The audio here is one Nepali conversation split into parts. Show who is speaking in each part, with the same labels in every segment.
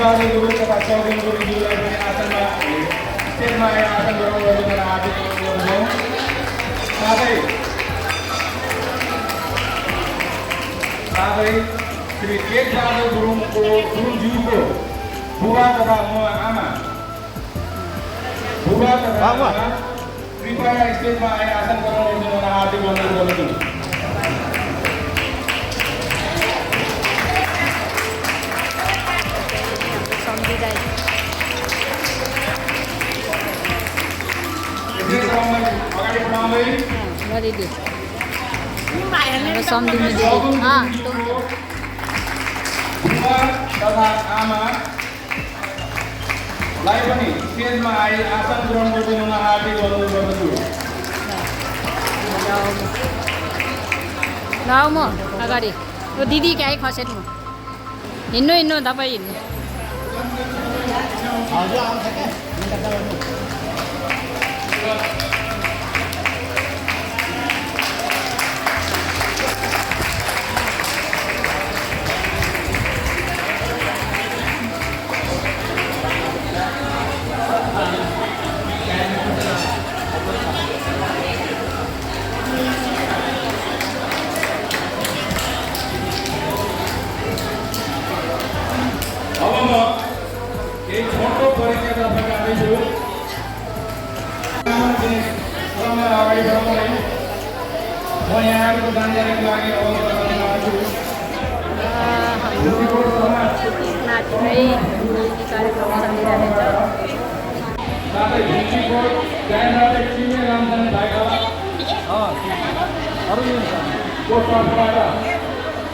Speaker 1: शेरबहादुर गुरुङ तथा चौधरी गुरुङज्यूलाई पनि आसनमा स्टेजमा आएर आसन ग्रहण गर्नु हार्दिक अनुरोध गर्छौँ। साथै श्री टेकबहादुर गुरुङज्यूको बुबा तथा आमा कृपया स्टेजमा आएर आसन ग्रहण गर्नु हार्दिक अनुरोध गर्दछु। तथा आमालाई पनि स्टेजमा आए आसन ग्रहण गरिदिन हार्दिक अनुरोध गर्दछु।
Speaker 2: म अगाडि दिदी काहीँ खसेन म हिँड्नु तपाईँ हिँड्नु।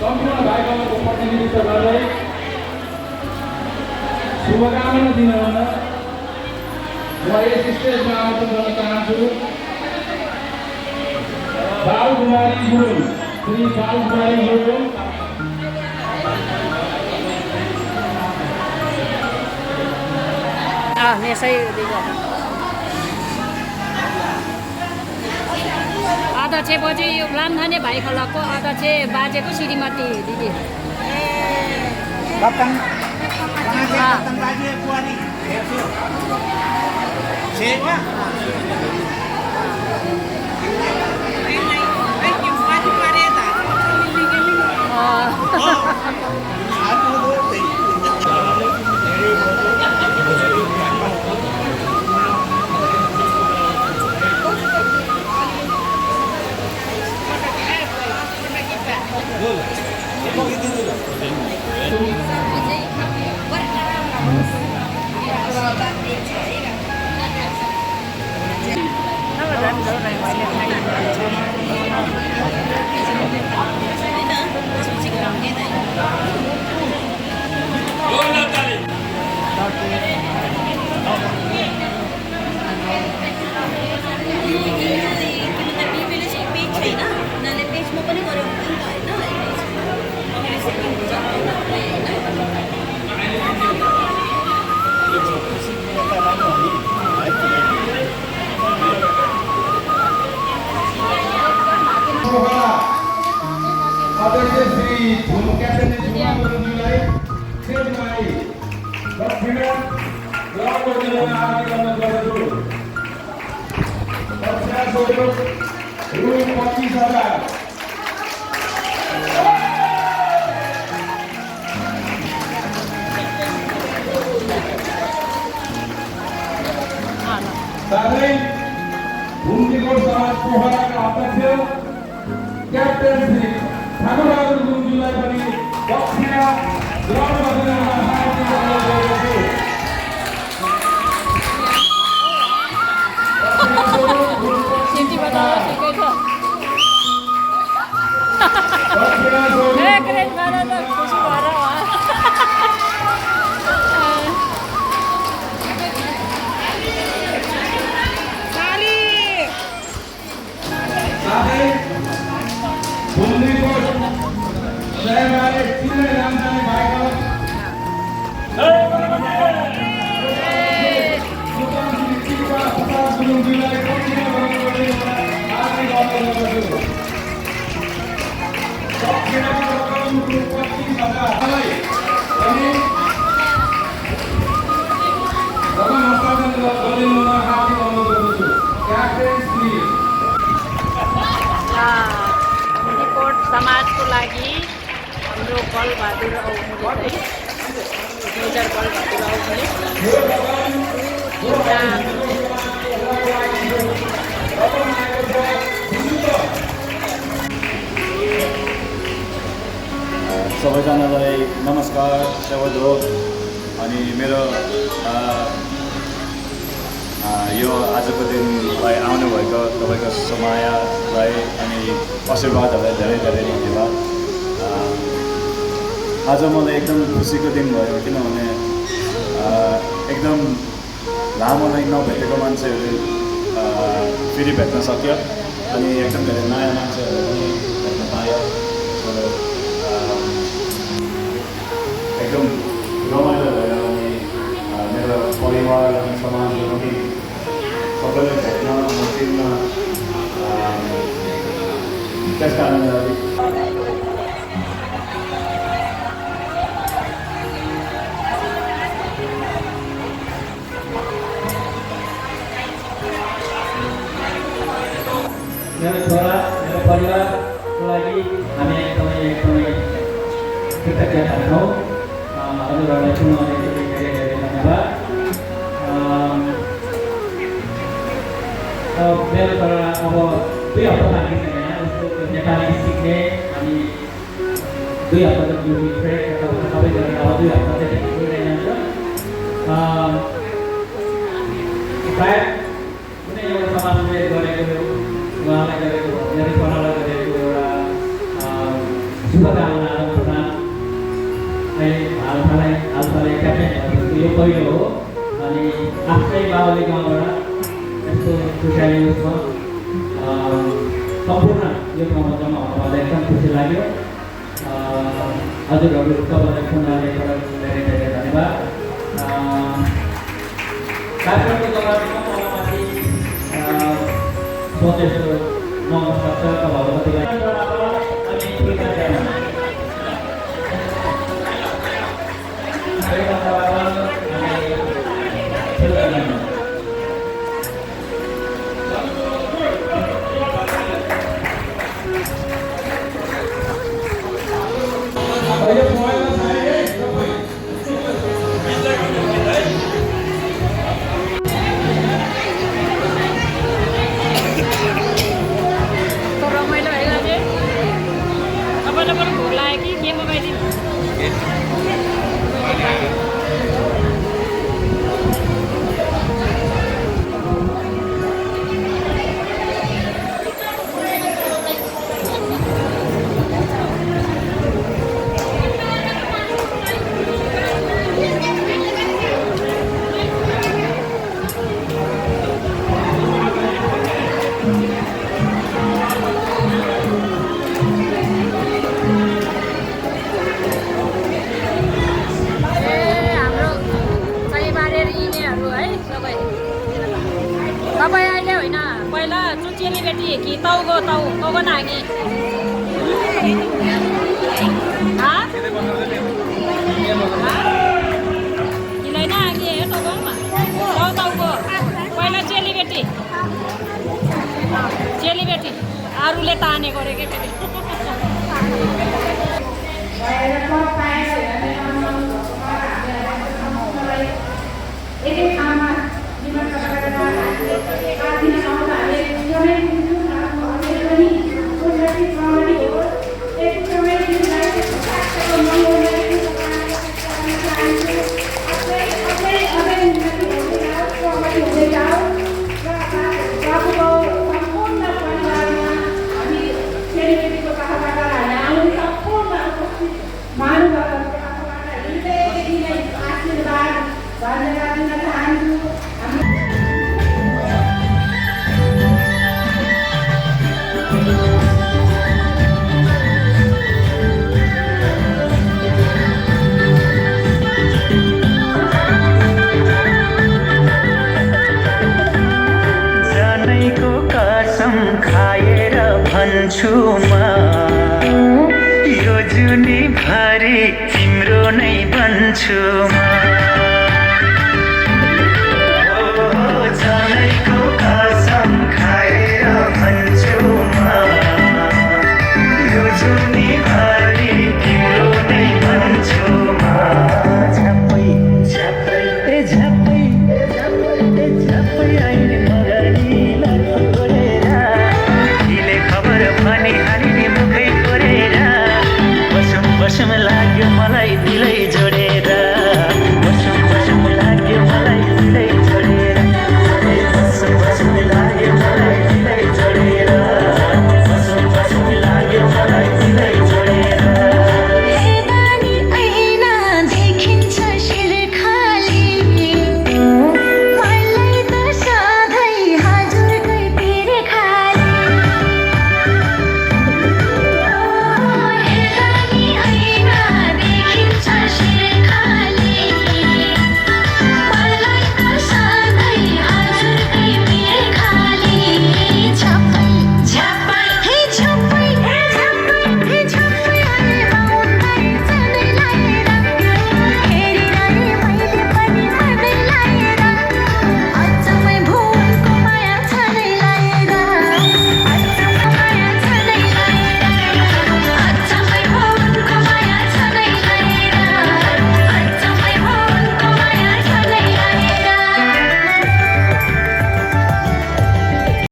Speaker 1: सम्पूर्ण भाइबहनको प्रतिनिधित्व गर्दै शुभकामना दिन म यस स्टेजमा आमन्त्रण गर्न चाहन्छु बालकुमारी गुरुङ, श्री बालकुमारी गुरुङ
Speaker 2: अध्यक्षपछि यो लामधाने भाइ खोलाको अध्यक्ष बाजेको श्रीमती दिदी
Speaker 1: अध्यक्ष श्री क्याप्टेन झुमा गुरुङज्यूलाई स्टेजमा आई दक्षिणा ग्रहण गरिदिन हार्दिक अनुरोध गर्दछु। दक्षिणा स्वरूप रु 25,000 साथै भूमिकोट समाज पोखराका अध्यक्ष क्याप्टेन श्री ठाकुरबहादुर गुरुङज्यूलाई पनि दक्षिणा ग्रहण गरिदिन हार्दिक अनुरोध गर्दछु। भूमिकोट शहरबारे चिन्ह नाम जाने भाइको
Speaker 2: समाजको लागि हाम्रो बलबहादुर औँठीले चाहिँ मेजर बलबहादुर औँठीले
Speaker 3: सबैजनालाई नमस्कार सेवादो अनि मेरो यो आजको दिनलाई आउनुभएको तपाईँको समयलाई अनि आशीर्वादहरूलाई धेरै धेरै धन्यवाद। आज मलाई एकदम खुसीको दिन भयो किनभने एकदम लामो नै नभेटेको मान्छेहरू फेरि भेट्न सक्यो अनि एकदम धेरै नयाँ मान्छेहरू पनि भेट्न पायो। एकदम रमाइलो भयो अनि मेरो परिवार अनि समाजले पनि सबैले भेट्न म चिन्न त्यस कारणले
Speaker 4: मेरो छोरा मेरो परिवारको लागि हामी एकदमै कृतज्ञता छौँ। हजुरहरूलाई सुनाउने धेरै धेरै धन्यवाद। मेरो छोरा अब 2 हप्ता बाँकी छ यहाँ उसको नेपाली सिक्ने अनि 2 हप्ता त ड्युटी ट्रेक सबै गरेर अब 2 हप्ता चाहिँ पुग्दै जान्छ। प्रायः कुनै एउटा समाजले गरेको उहाँलाई गरेको मेरो छोरालाई गरेको एउटा शुभकामनाहरू प्रदान अहिले हालसालै क्याप्टेन यो पहिलो हो अनि आफ्नै बाबुले गाउँबाट यस्तो खुसियाली उसमा सम्पूर्ण यो ठाउँमा जम्मा हुनुभन्दा एकदम खुसी लाग्यो। हजुरहरू तपाईँलाई फोन गरेर धेरै धेरै धन्यवाद। कार्यक्रमको जग्गामाथि सोचेको नमस्कार भगवतीलाई अनि
Speaker 2: तपाईँ अहिले होइन पहिला चेलीबेटी कि ताउको नागी किन आगे हे तपाईँमा ताउको पहिला चेलीबेटी अरूले ताने गरे के
Speaker 5: भन्छु म यो जुनी भरि तिम्रो नै बन्छु म।